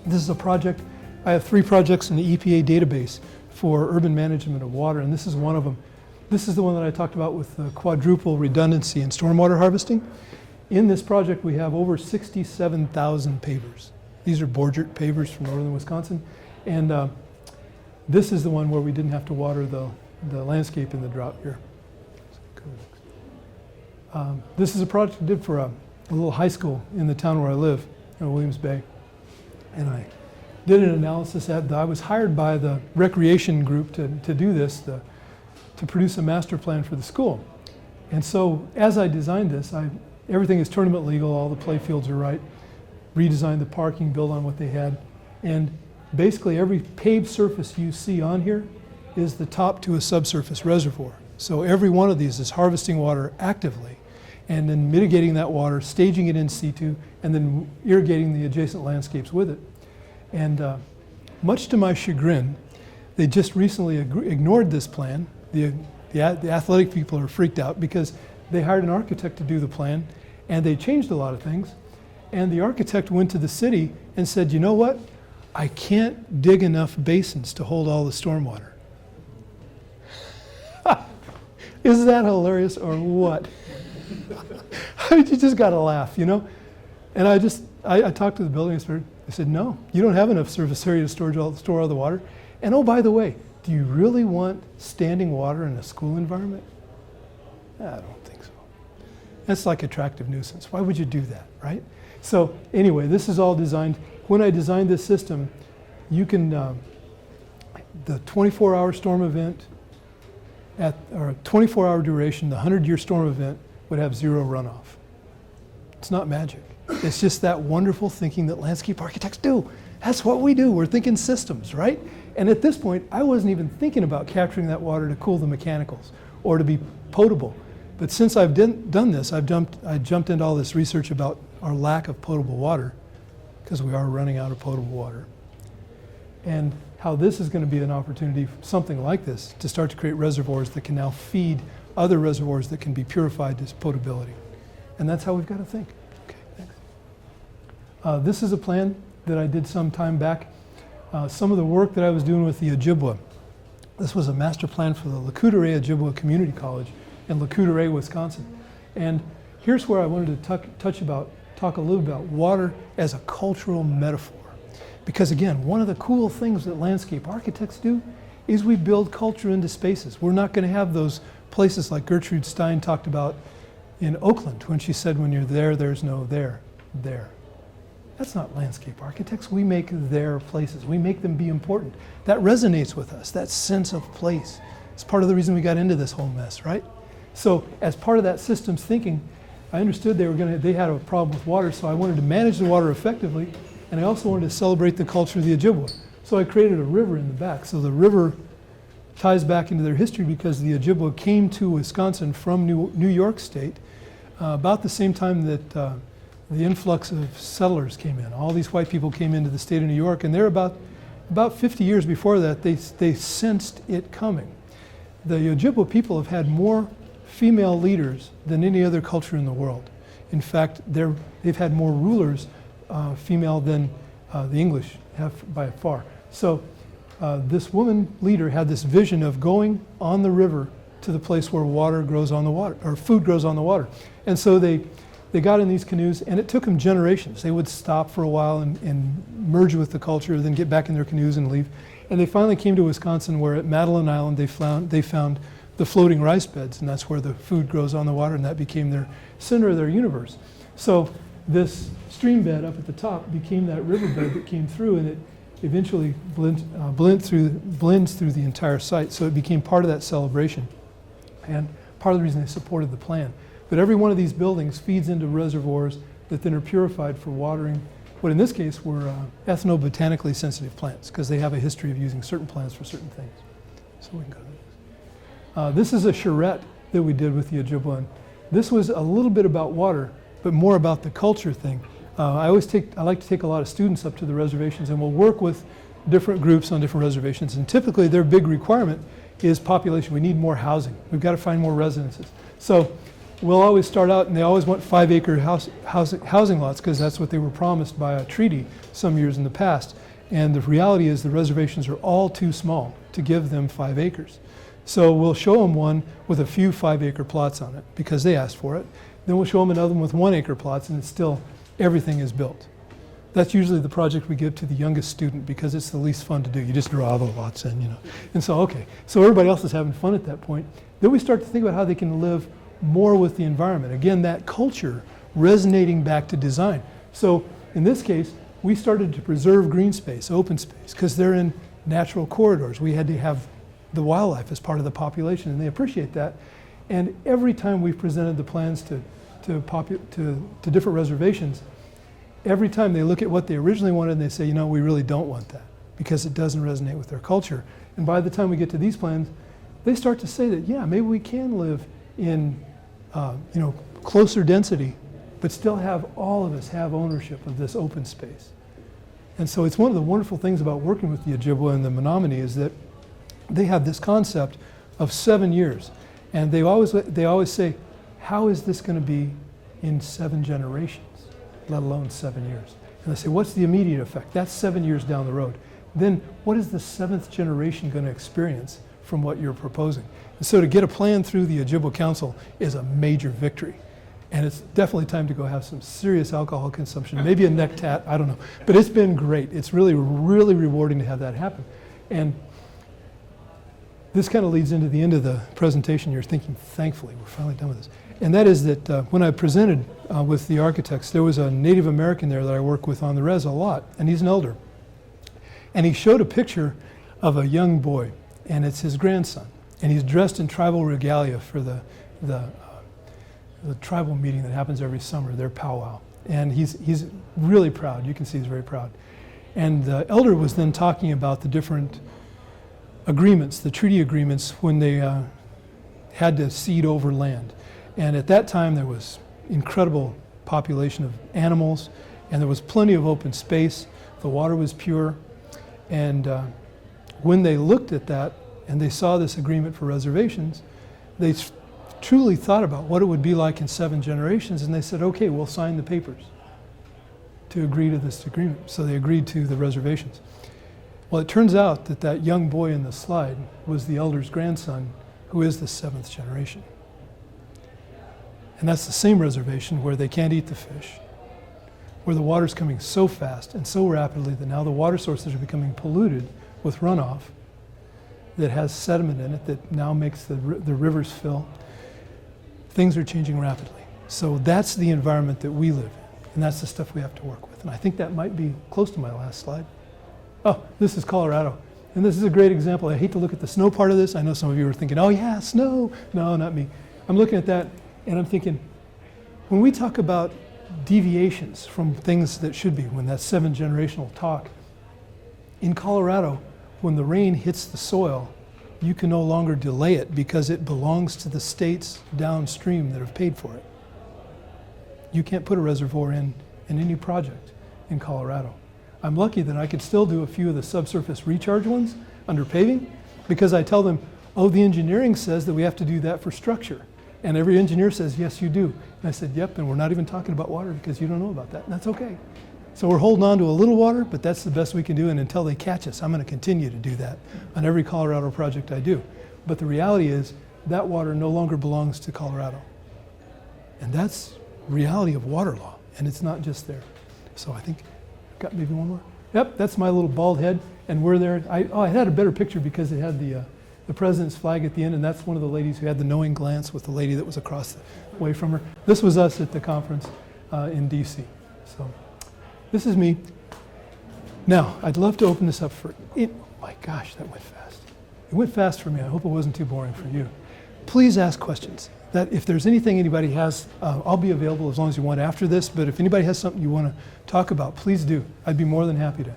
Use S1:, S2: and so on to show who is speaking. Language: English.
S1: This is a project, I have 3 projects in the EPA database for urban management of water, and this is one of them. This is the one that I talked about with the quadruple redundancy in stormwater harvesting. In this project, we have over 67,000 pavers. These are Borgert pavers from northern Wisconsin. And this is the one where we didn't have to water the landscape in the drought year. This is a project I did for a little high school in the town where I live, in Williams Bay. And I did an analysis. I was hired by the recreation group to do this, to produce a master plan for the school. And so as I designed this, everything is tournament legal, all the play fields are right, redesigned the parking, built on what they had, and basically every paved surface you see on here is the top to a subsurface reservoir. So every one of these is harvesting water actively and then mitigating that water, staging it in situ, and then irrigating the adjacent landscapes with it. And much to my chagrin, they just recently ignored this plan. The athletic people are freaked out because they hired an architect to do the plan, and they changed a lot of things. And the architect went to the city and said, you know what? I can't dig enough basins to hold all the stormwater. Is that hilarious or what? You just got to laugh, you know? And I talked to the building inspector. I said, no, you don't have enough surface area to store all the water. And oh, by the way, do you really want standing water in a school environment? I don't think so. That's like attractive nuisance. Why would you do that, right? So anyway, this is all designed. When I designed this system, you can, the 24-hour storm event, or 24-hour duration, the 100-year storm event would have 0 runoff. It's not magic. It's just that wonderful thinking that landscape architects do. That's what we do. We're thinking systems, right? And at this point, I wasn't even thinking about capturing that water to cool the mechanicals or to be potable. But since I've done this, I jumped into all this research about our lack of potable water, because we are running out of potable water, and how this is going to be an opportunity for something like this to start to create reservoirs that can now feed other reservoirs that can be purified to potability. And that's how we've got to think. Okay, thanks. This is a plan that I did some time back. Some of the work that I was doing with the Ojibwa. This was a master plan for the Lac-Courte Ojibwa Community College in Lac-Courte, Wisconsin. And here's where I wanted to talk a little about water as a cultural metaphor. Because again, one of the cool things that landscape architects do is we build culture into spaces. We're not going to have those places like Gertrude Stein talked about in Oakland when she said, when you're there, there's no there. That's not landscape architects. We make their places. We make them be important. That resonates with us, that sense of place. It's part of the reason we got into this whole mess, right? So as part of that systems thinking, I understood they had a problem with water, so I wanted to manage the water effectively, and I also wanted to celebrate the culture of the Ojibwa. So I created a river in the back. So the river ties back into their history because the Ojibwa came to Wisconsin from New York State about the same time that the influx of settlers came in. All these white people came into the state of New York, and they're about 50 years before that, they sensed it coming. The Ojibwa people have had more female leaders than any other culture in the world. In fact, they've had more rulers, female, than the English have by far. So this woman leader had this vision of going on the river to the place where water grows on the water, or food grows on the water. And so they got in these canoes, and it took them generations. They would stop for a while and merge with the culture, then get back in their canoes and leave. And they finally came to Wisconsin, where at Madeline Island they found the floating rice beds, and that's where the food grows on the water, and that became their center of their universe. So this stream bed up at the top became that riverbed that came through, and it eventually blends through the entire site. So it became part of that celebration, and part of the reason they supported the plan. But every one of these buildings feeds into reservoirs that then are purified for watering what in this case were ethnobotanically sensitive plants, because they have a history of using certain plants for certain things. So we can go to this. This is a charrette that we did with the Ojibwa. This was a little bit about water, but more about the culture thing. I like to take a lot of students up to the reservations, and we'll work with different groups on different reservations. And typically their big requirement is population. We need more housing. We've got to find more residences. So we'll always start out, and they always want 5-acre housing lots because that's what they were promised by a treaty some years in the past. And the reality is the reservations are all too small to give them 5 acres. So we'll show them one with a few 5-acre plots on it because they asked for it. Then we'll show them another one with 1-acre plots, and it's still, everything is built. That's usually the project we give to the youngest student because it's the least fun to do. You just draw the lots in, you know. And so, okay, so everybody else is having fun at that point. Then we start to think about how they can live more with the environment. Again, that culture resonating back to design. So in this case, we started to preserve green space, open space, because they're in natural corridors. We had to have the wildlife as part of the population, and they appreciate that. And every time we've presented the plans to different reservations, every time they look at what they originally wanted and they say, you know, we really don't want that because it doesn't resonate with their culture. And by the time we get to these plans, they start to say that, yeah, maybe we can live in, you know, closer density, but still have all of us have ownership of this open space. And so it's one of the wonderful things about working with the Ojibwa and the Menominee is that they have this concept of 7 years. And they always say, how is this going to be in 7 generations, let alone 7 years? And they say, what's the immediate effect? That's 7 years down the road. Then what is the 7th generation going to experience from what you're proposing? And so to get a plan through the Ojibwa Council is a major victory. And it's definitely time to go have some serious alcohol consumption, maybe a neck tat, I don't know. But it's been great. It's really, really rewarding to have that happen. And this kind of leads into the end of the presentation. You're thinking, thankfully, we're finally done with this. And that is that when I presented with the architects, there was a Native American there that I work with on the res a lot, and he's an elder. And he showed a picture of a young boy, and it's his grandson. And he's dressed in tribal regalia for the tribal meeting that happens every summer, their powwow. And he's really proud. You can see he's very proud. And the elder was then talking about the different agreements, the treaty agreements, when they had to cede over land. And at that time, there was incredible population of animals, and there was plenty of open space. The water was pure. And when they looked at that and they saw this agreement for reservations, they truly thought about what it would be like in 7 generations, and they said, okay, we'll sign the papers to agree to this agreement. So they agreed to the reservations. Well, it turns out that that young boy in the slide was the elder's grandson, who is the 7th generation. And that's the same reservation where they can't eat the fish, where the water's coming so fast and so rapidly that now the water sources are becoming polluted with runoff that has sediment in it that now makes the rivers fill. Things are changing rapidly. So that's the environment that we live in, and that's the stuff we have to work with. And I think that might be close to my last slide. Oh, this is Colorado. And this is a great example. I hate to look at the snow part of this. I know some of you are thinking, oh yeah, snow. No, not me. I'm looking at that and I'm thinking, when we talk about deviations from things that should be, when that's 7 generational talk, in Colorado, when the rain hits the soil, you can no longer delay it because it belongs to the states downstream that have paid for it. You can't put a reservoir in any project in Colorado. I'm lucky that I could still do a few of the subsurface recharge ones under paving because I tell them, oh, the engineering says that we have to do that for structure. And every engineer says, yes, you do. And I said, yep, and we're not even talking about water because you don't know about that. And that's okay. So we're holding on to a little water, but that's the best we can do. And until they catch us, I'm going to continue to do that on every Colorado project I do. But the reality is that water no longer belongs to Colorado. And that's reality of water law. And it's not just there. So I think, got maybe one more? Yep, that's my little bald head. And we're there. I had a better picture because it had the president's flag at the end. And that's one of the ladies who had the knowing glance with the lady that was across the way from her. This was us at the conference in DC. So this is me. Now, I'd love to open this up for, oh my gosh, that went fast. It went fast for me. I hope it wasn't too boring for you. Please ask questions. That if there's anything anybody has, I'll be available as long as you want after this, but if anybody has something you want to talk about, please do. I'd be more than happy to